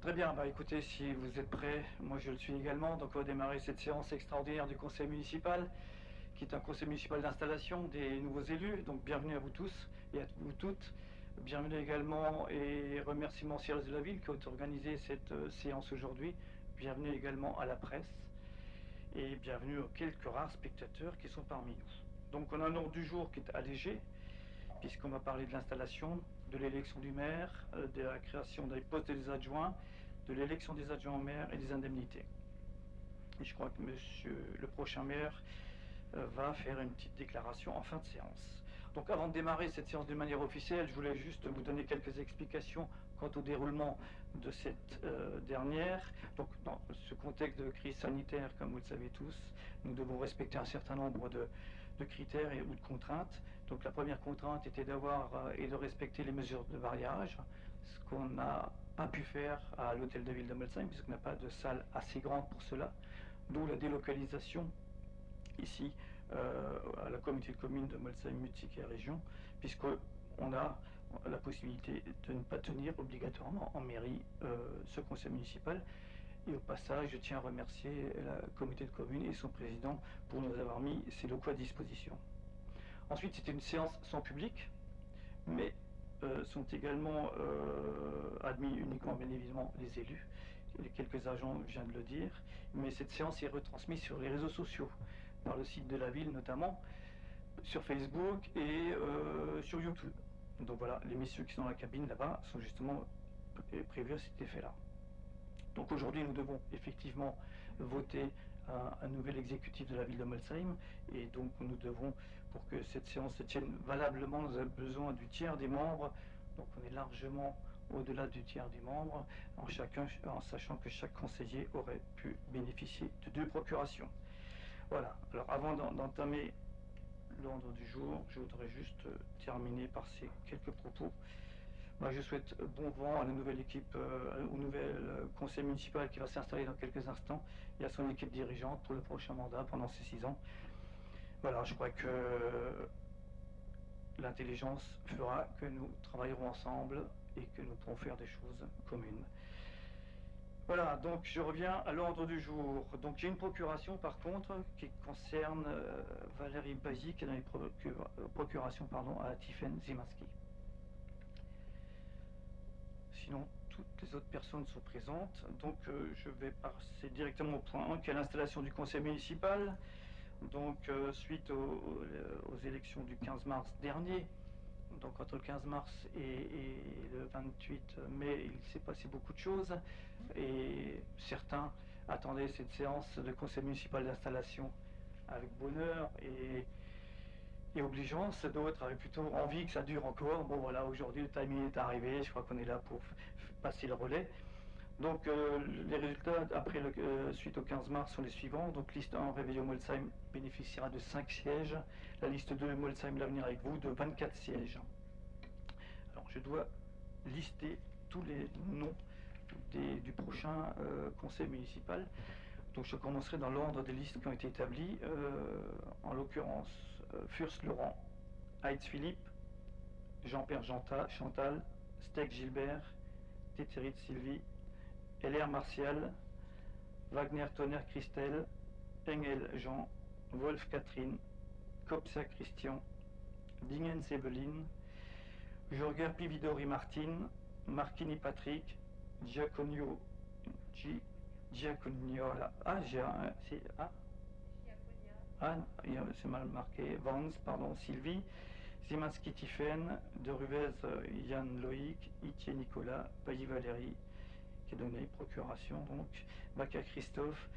Très bien, bah écoutez, si vous êtes prêts, moi je le suis également. Donc on va démarrer cette séance extraordinaire du conseil municipal, qui est un conseil municipal d'installation des nouveaux élus. Donc bienvenue à vous tous et à vous toutes. Bienvenue également et remerciements au CIRS de la ville qui ont organisé cette séance aujourd'hui. Bienvenue également à la presse et bienvenue aux quelques rares spectateurs qui sont parmi nous. Donc on a un ordre du jour qui est allégé, puisqu'on va parler de l'installation, de l'élection du maire, de la création des postes des adjoints, de l'élection des adjoints au maire et des indemnités. Et je crois que monsieur le prochain maire va faire une petite déclaration en fin de séance. Donc avant de démarrer cette séance de manière officielle, je voulais juste vous donner quelques explications quant au déroulement de cette dernière. Donc dans ce contexte de crise sanitaire, comme vous le savez tous, nous devons respecter un certain nombre de critères ou de contraintes. Donc la première contrainte était d'avoir et de respecter les mesures de mariage, ce qu'on n'a pas pu faire à l'hôtel de ville de Molsheim, puisqu'on n'a pas de salle assez grande pour cela, d'où la délocalisation ici à la communauté de communes de Molsheim-Mutzig et région, puisqu'on a la possibilité de ne pas tenir obligatoirement en mairie ce conseil municipal. Et au passage, je tiens à remercier la communauté de communes et son président pour nous avoir mis ces locaux à disposition. Ensuite, c'était une séance sans public, mais sont également admis uniquement, bien évidemment, les élus. Les quelques agents, je viens de le dire, mais cette séance est retransmise sur les réseaux sociaux, par le site de la ville notamment, sur Facebook et sur YouTube. Donc voilà, les messieurs qui sont dans la cabine là-bas sont justement prévus à cet effet-là. Donc aujourd'hui, nous devons effectivement voter un nouvel exécutif de la ville de Molsheim, et donc nous devons, pour que cette séance se tienne valablement, nous avons besoin du tiers des membres. Donc on est largement au-delà du tiers des membres, en sachant que chaque conseiller aurait pu bénéficier de 2 procurations. Voilà, alors avant d'entamer l'ordre du jour, je voudrais juste terminer par ces quelques propos. Moi, je souhaite bon vent à la nouvelle équipe, au nouvel conseil municipal qui va s'installer dans quelques instants et à son équipe dirigeante pour le prochain mandat pendant ces 6 ans. Voilà, je crois que l'intelligence fera que nous travaillerons ensemble et que nous pourrons faire des choses communes. Voilà, donc je reviens à l'ordre du jour. Donc j'ai une procuration par contre qui concerne Valérie Bazy qui est dans les procurations à Tiffaine Zimanski. Sinon, toutes les autres personnes sont présentes. Donc je vais passer directement au point 1 qui est l'installation du conseil municipal. Donc suite aux élections du 15 mars dernier, donc entre le 15 mars et le 28 mai, il s'est passé beaucoup de choses et certains attendaient cette séance de conseil municipal d'installation avec bonheur et obligeance, d'autres avaient plutôt envie que ça dure encore. Bon voilà, aujourd'hui le timing est arrivé, je crois qu'on est là pour passer le relais. Donc les résultats après suite au 15 mars sont les suivants. Donc liste 1, Réveillon Molsheim bénéficiera de 5 sièges. La liste 2, Molsheim l'avenir avec vous, de 24 sièges. Alors je dois lister tous les noms du prochain conseil municipal. Donc je commencerai dans l'ordre des listes qui ont été établies. En l'occurrence, Fürst Laurent, Heitz Philippe, Jean-Pierre Chantal, Steck Gilbert, Tétérit Sylvie, LR Martial, Wagner Tonnerre Christelle, Engel Jean, Wolf Catherine, Kopsa Christian, Dingen Sebelin, Jorger Pividori Martine, Marchini Patrick, Giaconio Giaconiola. C'est mal marqué. Vance, pardon, Sylvie. Zimanski Tiffaine, De Ruvez Yann Loïc, Itier Nicolas, Bailly Valérie, qui est donné procuration donc, Baca Christophe,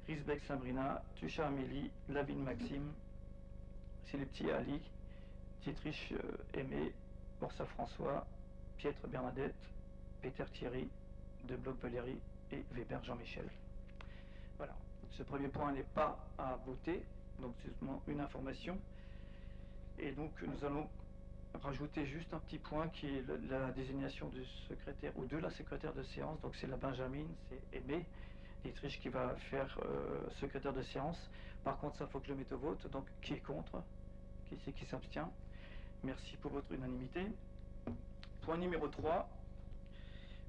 Risbeck Sabrina, Tucha Amélie, Lavigne Maxime, Silepti Ali, Dietrich Aimé, Borsa François, Pietre Bernadette, Peter Thierry, De Bloch Valérie et Weber Jean-Michel. Voilà. Ce premier point n'est pas à voter, donc c'est seulement une information. Et donc nous allons rajouter juste un petit point qui est la désignation du secrétaire ou de la secrétaire de séance. Donc c'est la Benjamin, c'est Aimé Dietrich qui va faire secrétaire de séance. Par contre, ça, il faut que je le mette au vote. Donc qui est contre? Qui c'est qui s'abstient? Merci pour votre unanimité. Point numéro 3.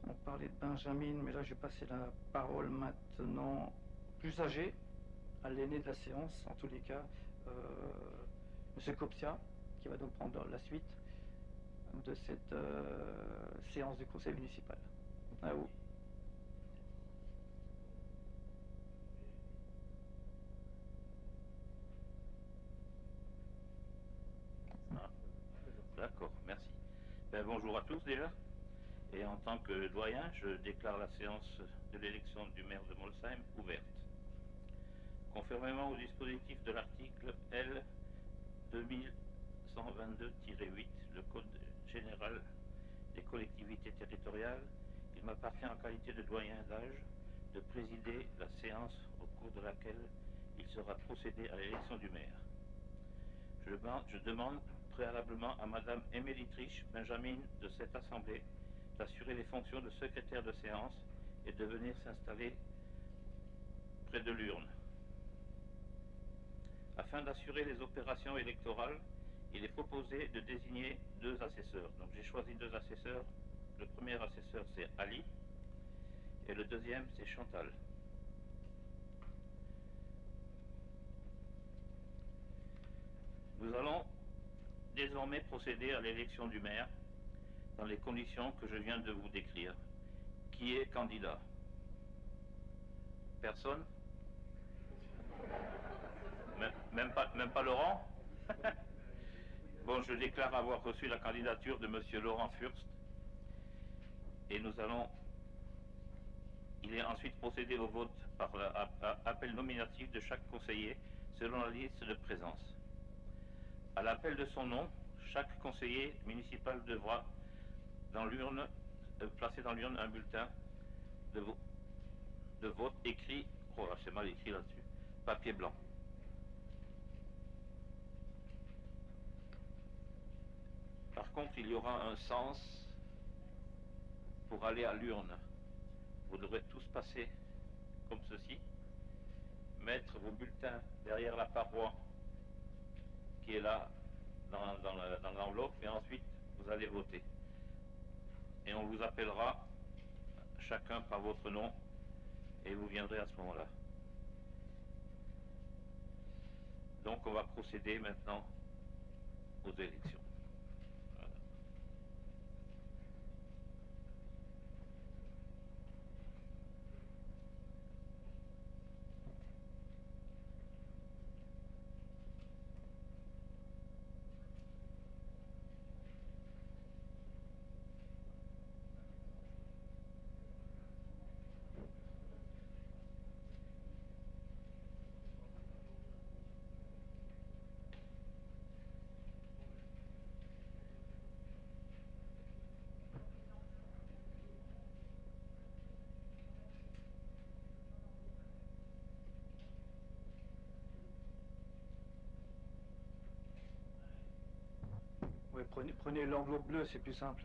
On parlait de Benjamin, mais là je vais passer la parole maintenant plus âgé, à l'aîné de la séance, en tous les cas, Monsieur Copsia, qui va donc prendre la suite de cette séance du conseil municipal. À vous. Ah, d'accord, merci. Bonjour à tous déjà. Et en tant que doyen, je déclare la séance de l'élection du maire de Molsheim ouverte. Conformément au dispositif de l'article L 2122-8, le Code général des collectivités territoriales, il m'appartient en qualité de doyen d'âge de présider la séance au cours de laquelle il sera procédé à l'élection du maire. Je demande préalablement à Madame Émeritrice Benjamin de cette assemblée d'assurer les fonctions de secrétaire de séance et de venir s'installer près de l'urne. Afin d'assurer les opérations électorales, il est proposé de désigner 2 assesseurs. Donc j'ai choisi 2 assesseurs. Le premier assesseur c'est Ali et le deuxième c'est Chantal. Nous allons désormais procéder à l'élection du maire dans les conditions que je viens de vous décrire. Qui est candidat? Personne? Même pas Laurent? Bon, je déclare avoir reçu la candidature de Monsieur Laurent Furst et il est ensuite procédé au vote par appel nominatif de chaque conseiller selon la liste de présence. À l'appel de son nom, chaque conseiller municipal devra placer dans l'urne un bulletin de vote écrit, oh là c'est mal écrit là-dessus, papier blanc. Par contre, il y aura un sens pour aller à l'urne. Vous devrez tous passer comme ceci, mettre vos bulletins derrière la paroi qui est là dans l'enveloppe et ensuite vous allez voter. Et on vous appellera chacun par votre nom et vous viendrez à ce moment-là. Donc on va procéder maintenant aux élections. Voilà. Ouais, prenez l'enveloppe bleue, c'est plus simple.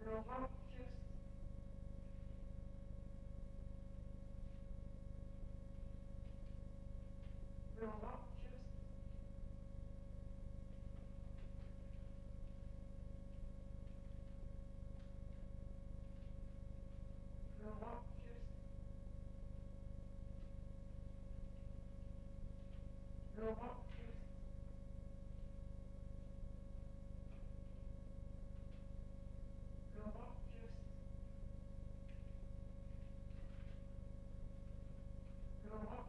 Laurent Fürst. Laurent Fürst. Laurent Fürst. Laurent Fürst. Laurent Fürst. Laurent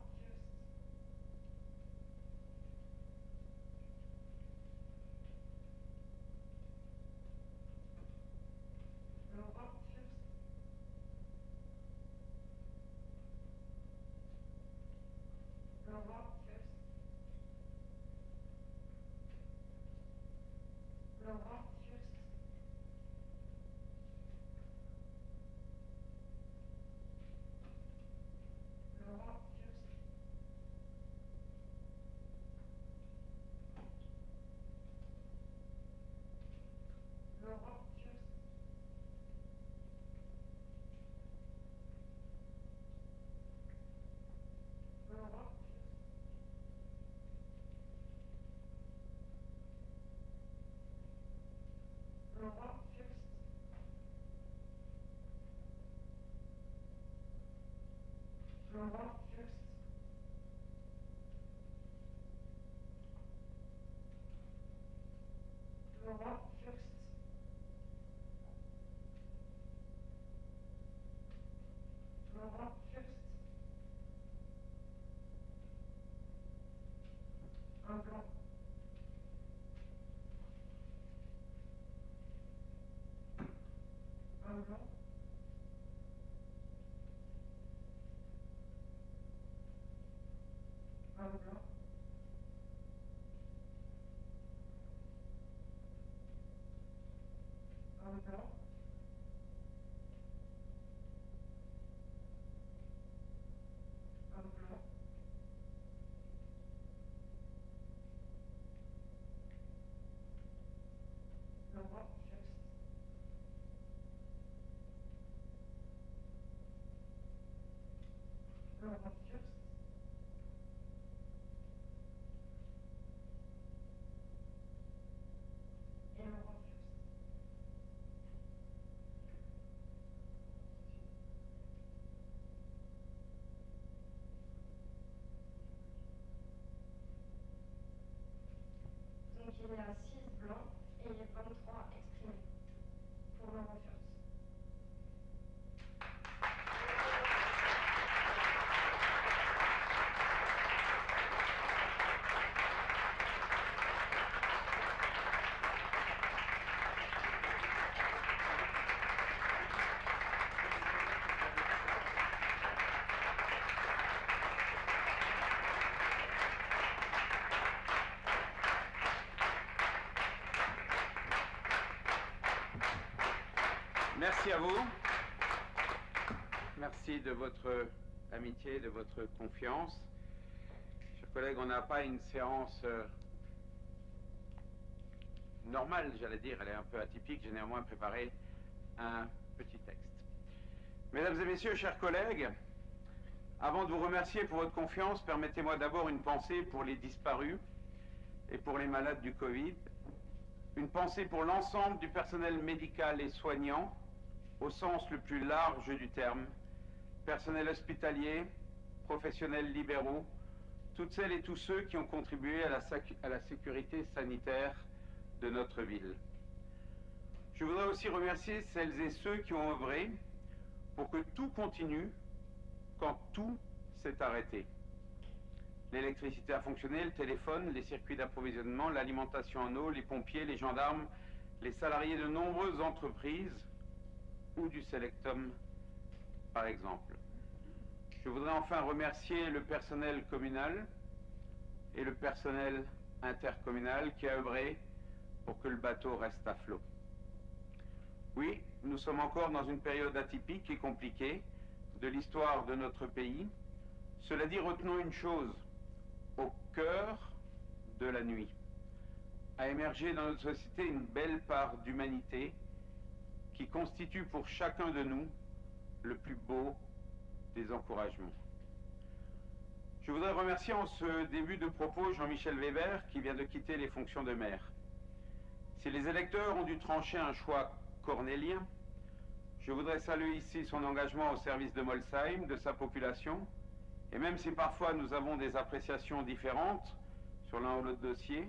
Fürst. Laurent Fürst. Laurent Fürst. Laurent Fürst. Laurent Fürst. Laurent Fürst. Laurent Fürst. Laurent Fürst. Laurent Fürst. Laurent Fürst. Laurent Fürst. Un blanc. Un blanc. Un blanc. Un blanc. Un blanc. Laurent Fürst. Laurent Fürst. Et Laurent Fürst. Donc il y a 6 blancs et 23 exprimés pour Laurent Fürst. Merci à vous. Merci de votre amitié, de votre confiance. Chers collègues, on n'a pas une séance normale, j'allais dire, elle est un peu atypique. J'ai néanmoins préparé un petit texte. Mesdames et messieurs, chers collègues, avant de vous remercier pour votre confiance, permettez-moi d'abord une pensée pour les disparus et pour les malades du Covid. Une pensée pour l'ensemble du personnel médical et soignant, au sens le plus large du terme, personnel hospitalier, professionnels libéraux, toutes celles et tous ceux qui ont contribué à la sécurité sanitaire de notre ville. Je voudrais aussi remercier celles et ceux qui ont œuvré pour que tout continue quand tout s'est arrêté. L'électricité a fonctionné, le téléphone, les circuits d'approvisionnement, l'alimentation en eau, les pompiers, les gendarmes, les salariés de nombreuses entreprises ou du Selectum, par exemple. Je voudrais enfin remercier le personnel communal et le personnel intercommunal qui a œuvré pour que le bateau reste à flot. Oui, nous sommes encore dans une période atypique et compliquée de l'histoire de notre pays. Cela dit, retenons une chose, au cœur de la nuit a émergé dans notre société une belle part d'humanité qui constitue pour chacun de nous le plus beau des encouragements. Je voudrais remercier en ce début de propos Jean-Michel Weber qui vient de quitter les fonctions de maire. Si les électeurs ont dû trancher un choix cornélien, je voudrais saluer ici son engagement au service de Molsheim, de sa population, et même si parfois nous avons des appréciations différentes sur l'un ou l'autre dossier,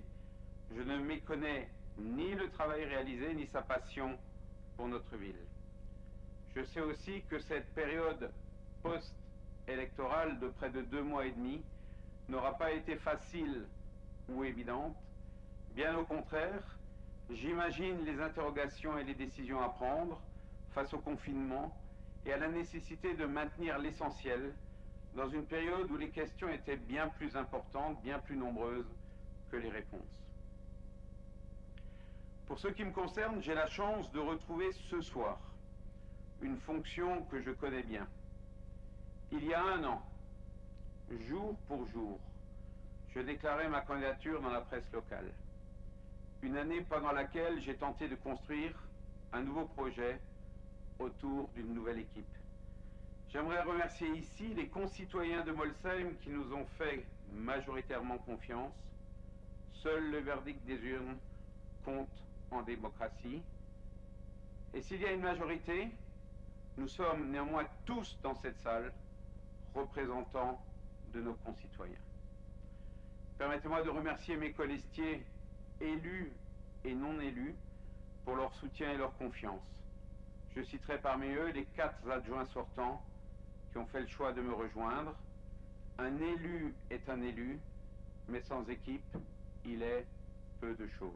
je ne méconnais ni le travail réalisé ni sa passion pour notre ville. Je sais aussi que cette période post-électorale de près de 2 mois et demi n'aura pas été facile ou évidente. Bien au contraire, j'imagine les interrogations et les décisions à prendre face au confinement et à la nécessité de maintenir l'essentiel dans une période où les questions étaient bien plus importantes, bien plus nombreuses que les réponses. Pour ce qui me concerne, j'ai la chance de retrouver ce soir une fonction que je connais bien. Il y a 1 an, jour pour jour, je déclarais ma candidature dans la presse locale. Une année pendant laquelle j'ai tenté de construire un nouveau projet autour d'une nouvelle équipe. J'aimerais remercier ici les concitoyens de Molsheim qui nous ont fait majoritairement confiance. Seul le verdict des urnes compte en démocratie. Et s'il y a une majorité, nous sommes néanmoins tous dans cette salle représentants de nos concitoyens. Permettez-moi de remercier mes colistiers élus et non élus pour leur soutien et leur confiance. Je citerai parmi eux les 4 adjoints sortants qui ont fait le choix de me rejoindre. Un élu est un élu, mais sans équipe, il est peu de choses.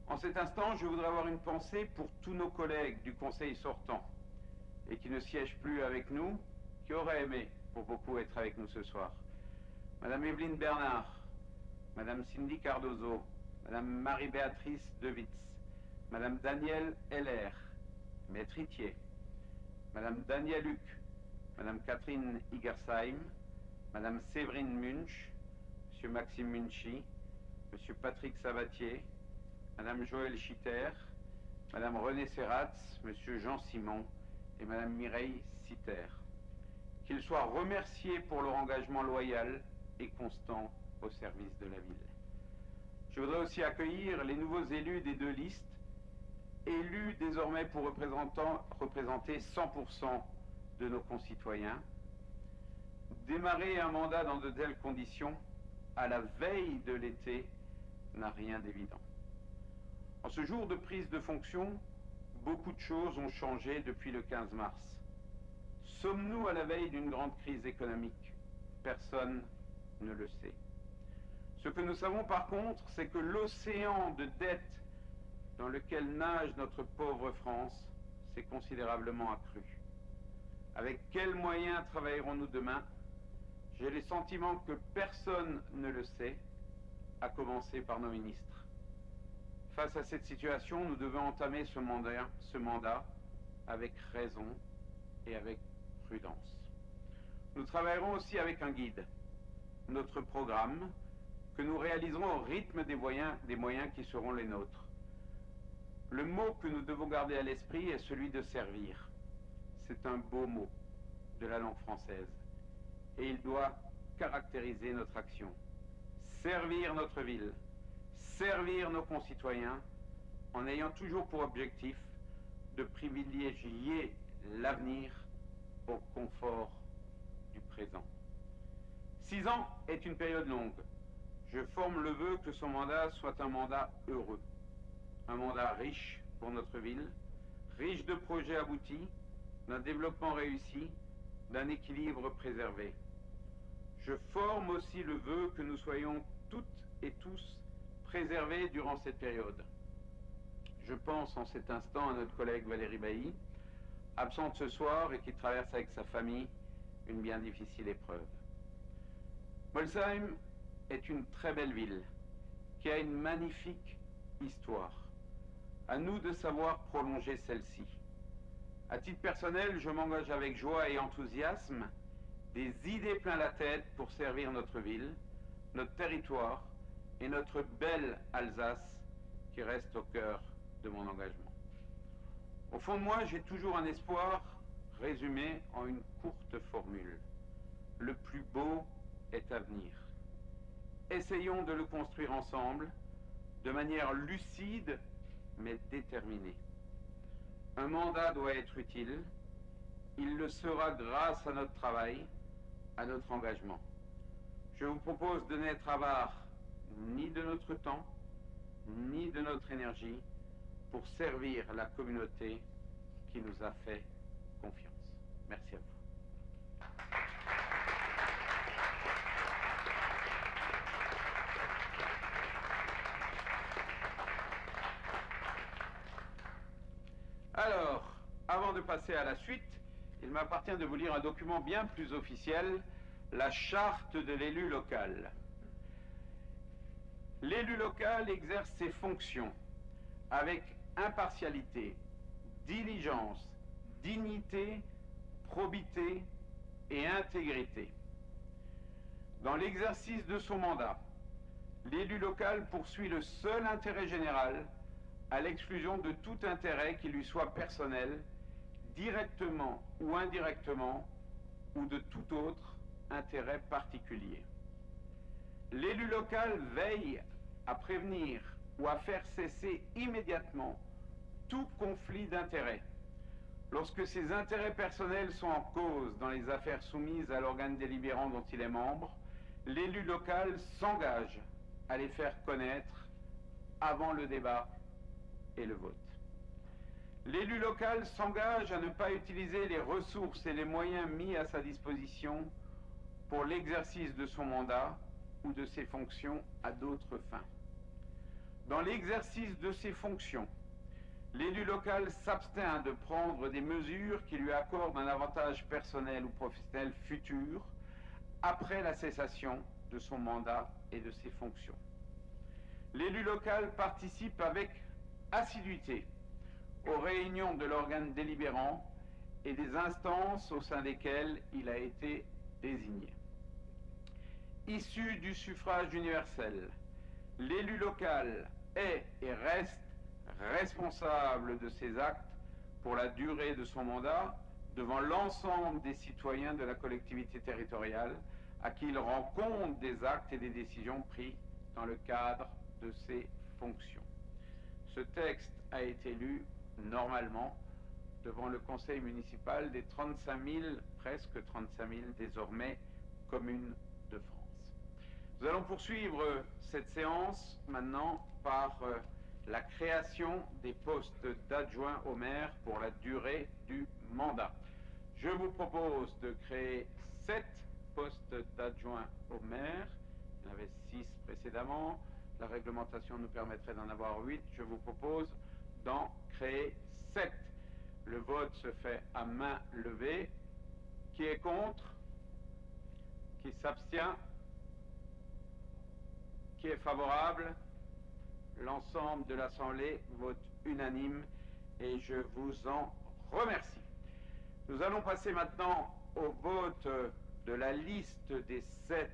En cet instant, je voudrais avoir une pensée pour tous nos collègues du Conseil sortant et qui ne siègent plus avec nous, qui auraient aimé, pour beaucoup, être avec nous ce soir. Madame Evelyne Bernard, Madame Cindy Cardozo, Madame Marie-Béatrice Devitz, Madame Danielle Heller, Maître Itier, Madame Danielle Huc, Madame Catherine Igersheim, Madame Séverine Munch, Monsieur Maxime Munchi, Monsieur Patrick Sabatier, Madame Joëlle Schitter, Madame Renée Serratz, Monsieur Jean Simon et Madame Mireille Siter. Qu'ils soient remerciés pour leur engagement loyal et constant au service de la ville. Je voudrais aussi accueillir les nouveaux élus des 2 listes, élus désormais pour représenter 100% de nos concitoyens. Démarrer un mandat dans de telles conditions, à la veille de l'été, n'a rien d'évident. En ce jour de prise de fonction, beaucoup de choses ont changé depuis le 15 mars. Sommes-nous à la veille d'une grande crise économique? Personne ne le sait. Ce que nous savons par contre, c'est que l'océan de dettes dans lequel nage notre pauvre France s'est considérablement accru. Avec quels moyens travaillerons-nous demain? J'ai le sentiment que personne ne le sait, à commencer par nos ministres. Face à cette situation, nous devons entamer ce mandat avec raison et avec prudence. Nous travaillerons aussi avec un guide, notre programme, que nous réaliserons au rythme des moyens qui seront les nôtres. Le mot que nous devons garder à l'esprit est celui de servir. C'est un beau mot de la langue française et il doit caractériser notre action. Servir notre ville, servir nos concitoyens en ayant toujours pour objectif de privilégier l'avenir au confort du présent. 6 ans est une période longue. Je forme le vœu que son mandat soit un mandat heureux, un mandat riche pour notre ville, riche de projets aboutis, d'un développement réussi, d'un équilibre préservé. Je forme aussi le vœu que nous soyons toutes et tous préservés durant cette période. Je pense en cet instant à notre collègue Valérie Bailly, absente ce soir et qui traverse avec sa famille une bien difficile épreuve. Molsheim est une très belle ville qui a une magnifique histoire. À nous de savoir prolonger celle-ci. À titre personnel, je m'engage avec joie et enthousiasme, des idées plein la tête pour servir notre ville, notre territoire et notre belle Alsace qui reste au cœur de mon engagement. Au fond de moi, j'ai toujours un espoir résumé en une courte formule. Le plus beau est à venir. Essayons de le construire ensemble, de manière lucide mais déterminée. Un mandat doit être utile. Il le sera grâce à notre travail, à notre engagement. Je vous propose de n'être avare ni de notre temps, ni de notre énergie pour servir la communauté qui nous a fait confiance. Merci à vous. Alors, avant de passer à la suite, il m'appartient de vous lire un document bien plus officiel, la charte de l'élu local. L'élu local exerce ses fonctions avec impartialité, diligence, dignité, probité et intégrité. Dans l'exercice de son mandat, l'élu local poursuit le seul intérêt général à l'exclusion de tout intérêt qui lui soit personnel, directement ou indirectement, ou de tout autre intérêt particulier. L'élu local veille à prévenir ou à faire cesser immédiatement tout conflit d'intérêts. Lorsque ses intérêts personnels sont en cause dans les affaires soumises à l'organe délibérant dont il est membre, l'élu local s'engage à les faire connaître avant le débat et le vote. L'élu local s'engage à ne pas utiliser les ressources et les moyens mis à sa disposition pour l'exercice de son mandat ou de ses fonctions à d'autres fins. Dans l'exercice de ses fonctions, l'élu local s'abstient de prendre des mesures qui lui accordent un avantage personnel ou professionnel futur après la cessation de son mandat et de ses fonctions. L'élu local participe avec assiduité aux réunions de l'organe délibérant et des instances au sein desquelles il a été désigné. Issu du suffrage universel, l'élu local est et reste responsable de ses actes pour la durée de son mandat devant l'ensemble des citoyens de la collectivité territoriale à qui il rend compte des actes et des décisions pris dans le cadre de ses fonctions. Ce texte a été lu normalement devant le conseil municipal des 35 000, presque 35 000 désormais, communes de France. Nous allons poursuivre cette séance maintenant par la création des postes d'adjoints au maire pour la durée du mandat. Je vous propose de créer 7 postes d'adjoints au maire. Il y en avait 6 précédemment. La réglementation nous permettrait d'en avoir 8. Je vous propose d'en créer 7. Le vote se fait à main levée. Qui est contre? Qui s'abstient? Qui est favorable? L'ensemble de l'Assemblée vote unanime et je vous en remercie. Nous allons passer maintenant au vote de la liste des 7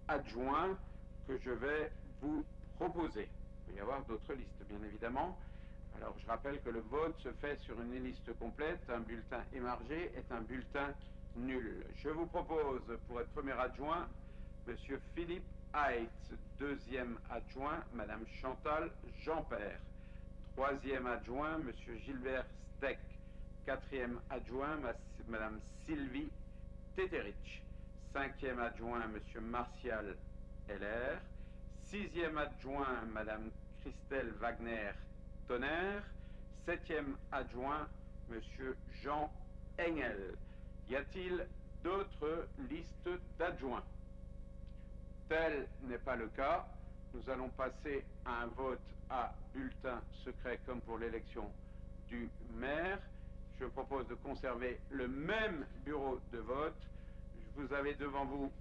adjoints que je vais vous proposer. Il peut y avoir d'autres listes, bien évidemment. Alors, je rappelle que le vote se fait sur une liste complète. Un bulletin émargé est un bulletin nul. Je vous propose, pour être premier adjoint, M. Philippe Heitz. Deuxième adjoint, Mme Chantal Jeanpère. Troisième adjoint, M. Gilbert Steck. Quatrième adjoint, Mme Sylvie Teterich. Cinquième adjoint, M. Martial Heller. Sixième adjoint, Mme Christelle Wagner-Tonnerre. Septième adjoint, M. Jean Engel. Y a-t-il d'autres listes d'adjoints? Tel n'est pas le cas. Nous allons passer à un vote à bulletin secret comme pour l'élection du maire. Je propose de conserver le même bureau de vote. Vous avez devant vous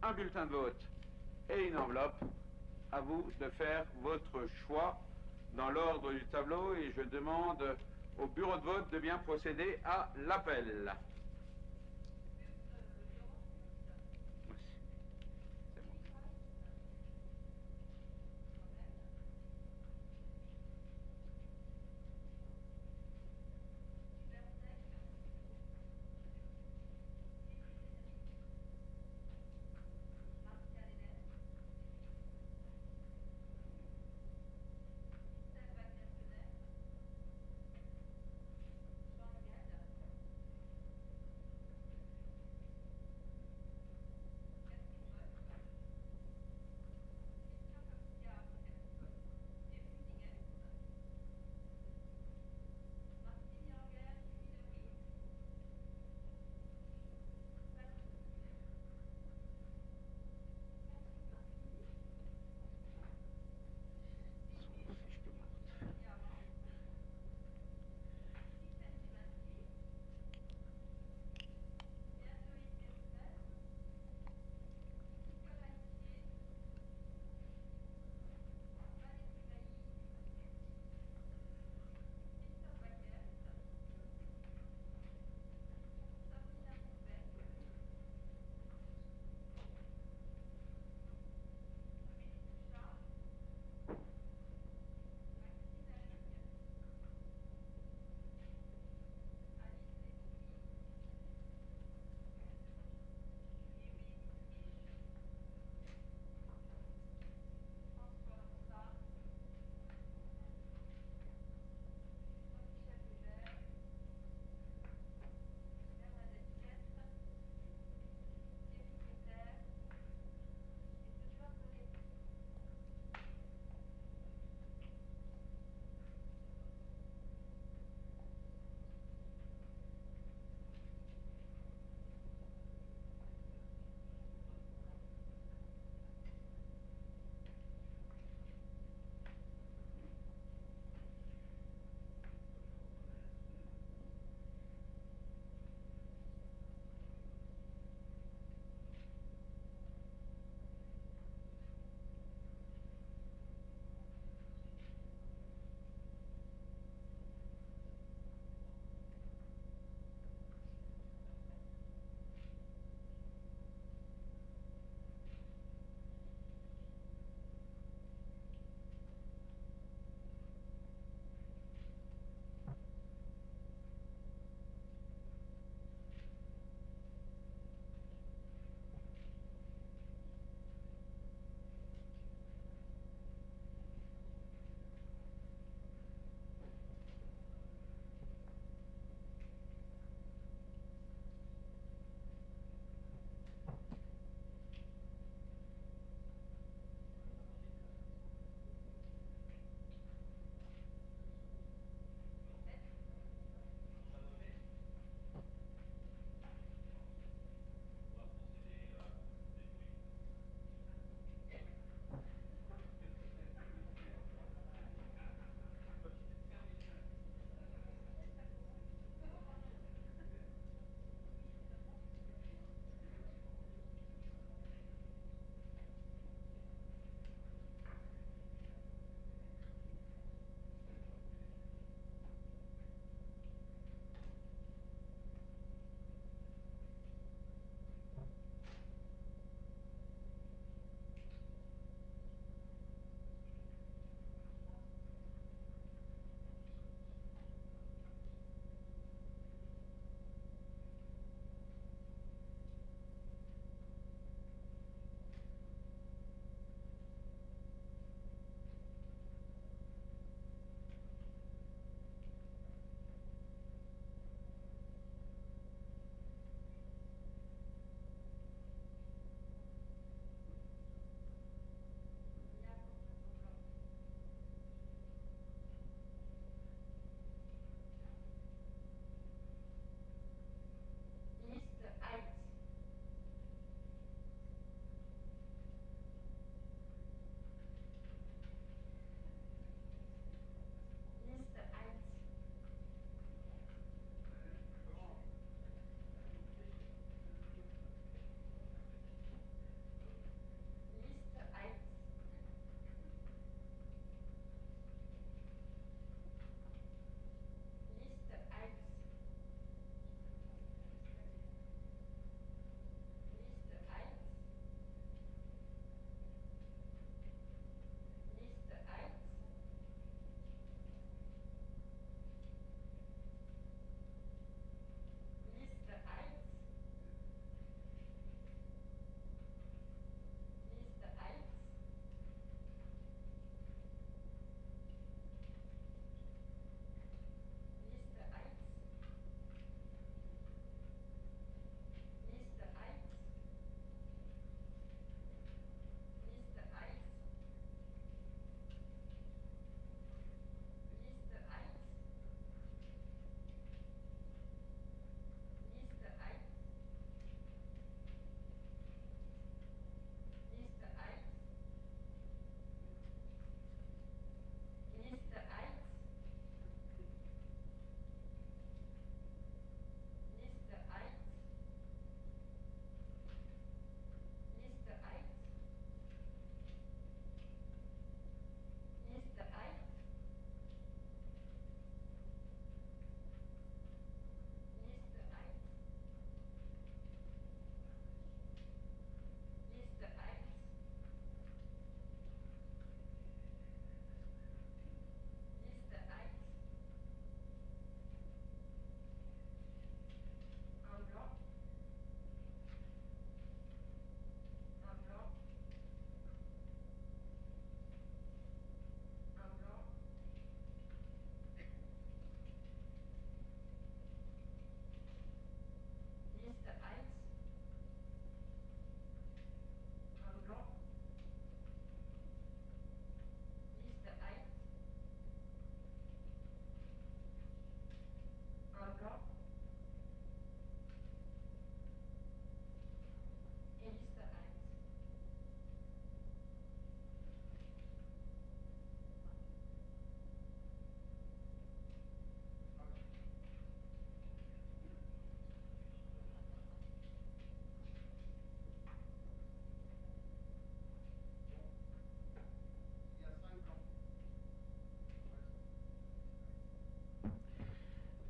un bulletin de vote et une enveloppe. À vous de faire votre choix dans l'ordre du tableau et je demande au bureau de vote de bien procéder à l'appel.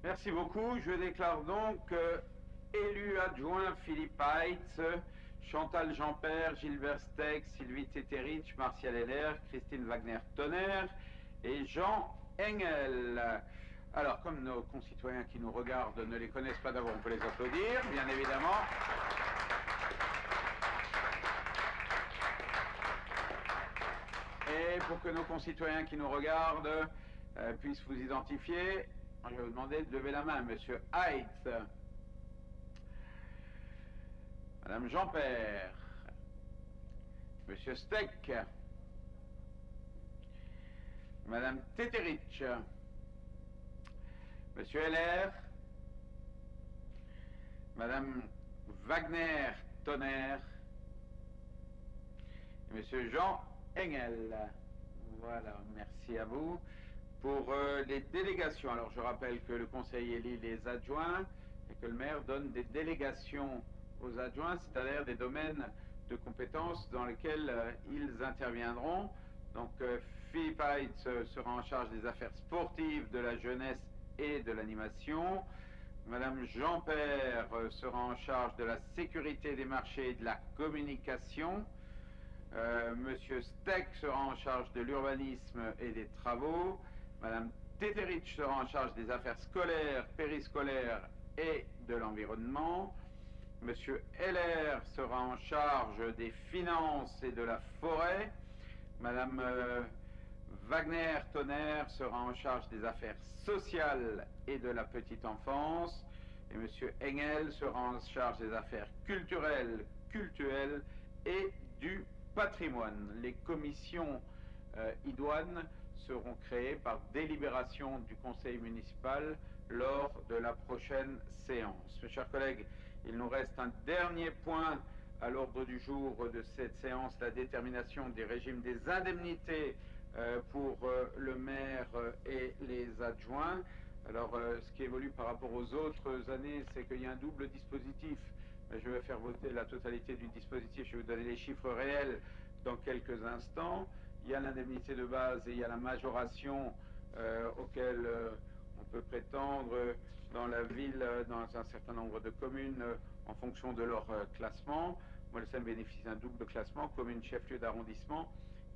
Merci beaucoup. Je déclare donc élu adjoint Philippe Heitz, Chantal Jean-Père, Gilbert Steck, Sylvie Teterich, Martial Heller, Christine Wagner-Tonner et Jean Engel. Alors, comme nos concitoyens qui nous regardent ne les connaissent pas d'abord, on peut les applaudir, bien évidemment. Et pour que nos concitoyens qui nous regardent puissent vous identifier, je vais vous demander de lever la main, Monsieur Heitz, Madame Jean-Père, Monsieur Steck, Madame Teterich, Monsieur Heller, Madame Wagner-Tonner, Monsieur Jean Engel. Voilà, merci à vous. Pour les délégations, alors je rappelle que le conseil élit les adjoints et que le maire donne des délégations aux adjoints, c'est-à-dire des domaines de compétences dans lesquels ils interviendront. Donc Philippe Heitz sera en charge des affaires sportives, de la jeunesse et de l'animation. Madame Jean-Père sera en charge de la sécurité des marchés et de la communication. Monsieur Steck sera en charge de l'urbanisme et des travaux. Madame Teterich sera en charge des affaires scolaires, périscolaires et de l'environnement. Monsieur Heller sera en charge des finances et de la forêt. Madame Wagner-Tonner sera en charge des affaires sociales et de la petite enfance. Et Monsieur Engel sera en charge des affaires culturelles et du patrimoine. Les commissions idoines seront créées par délibération du conseil municipal lors de la prochaine séance. Mes chers collègues, il nous reste un dernier point à l'ordre du jour de cette séance, la détermination des régimes des indemnités pour le maire et les adjoints. Alors, ce qui évolue par rapport aux autres années, c'est qu'il y a un double dispositif. Je vais faire voter la totalité du dispositif. Je vais vous donner les chiffres réels dans quelques instants. Il y a l'indemnité de base et il y a la majoration auquel on peut prétendre dans la ville, dans un certain nombre de communes, en fonction de leur classement. Molsheim bénéficie d'un double classement, commune chef-lieu d'arrondissement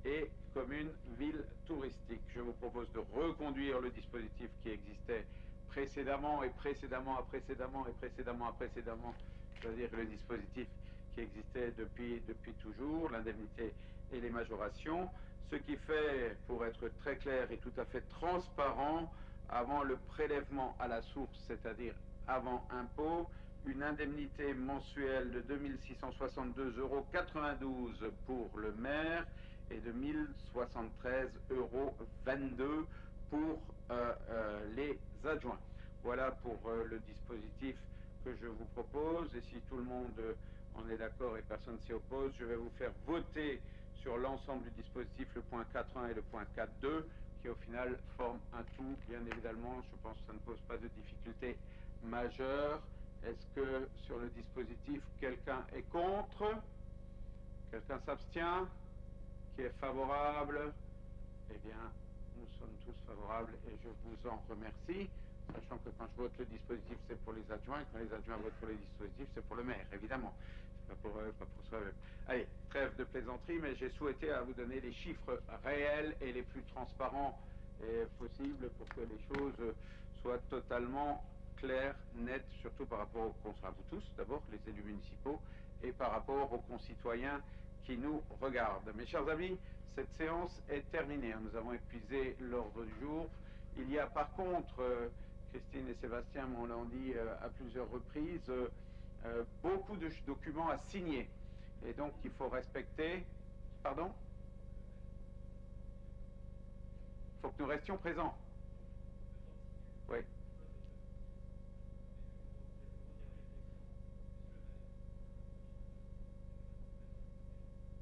et commune ville touristique. Je vous propose de reconduire le dispositif qui existait précédemment et précédemment à précédemment et précédemment à précédemment, c'est-à-dire le dispositif qui existait depuis toujours, l'indemnité et les majorations, ce qui fait, pour être très clair et tout à fait transparent, avant le prélèvement à la source, c'est-à-dire avant impôt, une indemnité mensuelle de 2662,92 € pour le maire et de 1073,22 € pour les adjoints. Voilà pour le dispositif que je vous propose, et si tout le monde en est d'accord et personne s'y oppose, je vais vous faire voter sur l'ensemble du dispositif, le point 4.1 et le point 4.2, qui au final forment un tout. Bien évidemment, je pense que ça ne pose pas de difficulté majeure. Est-ce que sur le dispositif, quelqu'un est contre? Quelqu'un s'abstient? Qui est favorable? Eh bien, nous sommes tous favorables et je vous en remercie, sachant que quand je vote le dispositif, c'est pour les adjoints, et quand les adjoints votent pour les dispositifs, c'est pour le maire, évidemment. C'est pas pour soi-même. Allez, trêve de plaisanterie, mais j'ai souhaité à vous donner les chiffres réels et les plus transparents possibles pour que les choses soient totalement claires, nettes, surtout par rapport aux à vous tous, d'abord, les élus municipaux, et par rapport aux concitoyens qui nous regardent. Mes chers amis, cette séance est terminée. Nous avons épuisé l'ordre du jour. Il y a par contre, Christine et Sébastien m'ont dit à plusieurs reprises, beaucoup de documents à signer. Et donc il faut respecter... Pardon? Il faut que nous restions présents. Oui.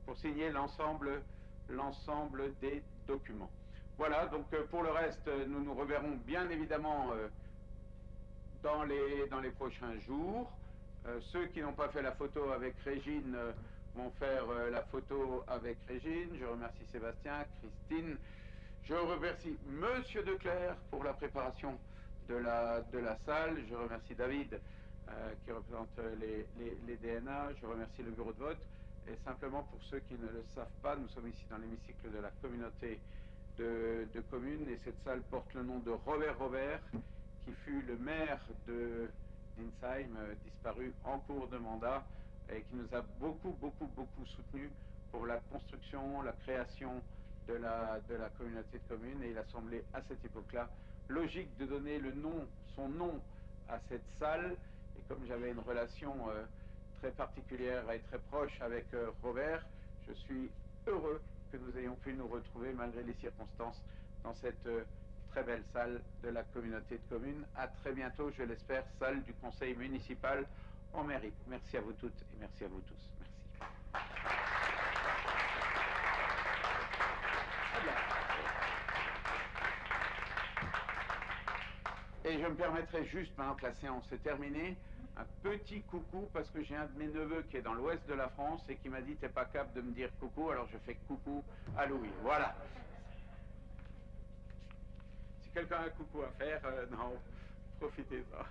Pour signer l'ensemble des documents. Voilà, donc pour le reste, nous nous reverrons bien évidemment dans les prochains jours. Ceux qui n'ont pas fait la photo avec Régine vont faire la photo avec Régine. Je remercie Sébastien, Christine. Je remercie Monsieur Declercq pour la préparation de la salle. Je remercie David qui représente les DNA. Je remercie le bureau de vote. Et simplement pour ceux qui ne le savent pas, nous sommes ici dans l'hémicycle de la communauté de communes et cette salle porte le nom de Robert Robert qui fut le maire d'Insheim, disparu en cours de mandat et qui nous a beaucoup soutenu pour la construction, la création de la communauté de communes et il a semblé à cette époque-là logique de donner son nom à cette salle et comme j'avais une relation très particulière et très proche avec Robert, je suis heureux que nous ayons pu nous retrouver malgré les circonstances dans cette très belle salle de la communauté de communes. À très bientôt, je l'espère, salle du conseil municipal en mairie. Merci à vous toutes et merci à vous tous. Merci. Et je me permettrai juste, maintenant que la séance est terminée, un petit coucou parce que j'ai un de mes neveux qui est dans l'ouest de la France et qui m'a dit t'es pas capable de me dire coucou, alors je fais coucou à Louis. Voilà. Si quelqu'un a un coucou à faire, non, profitez-en.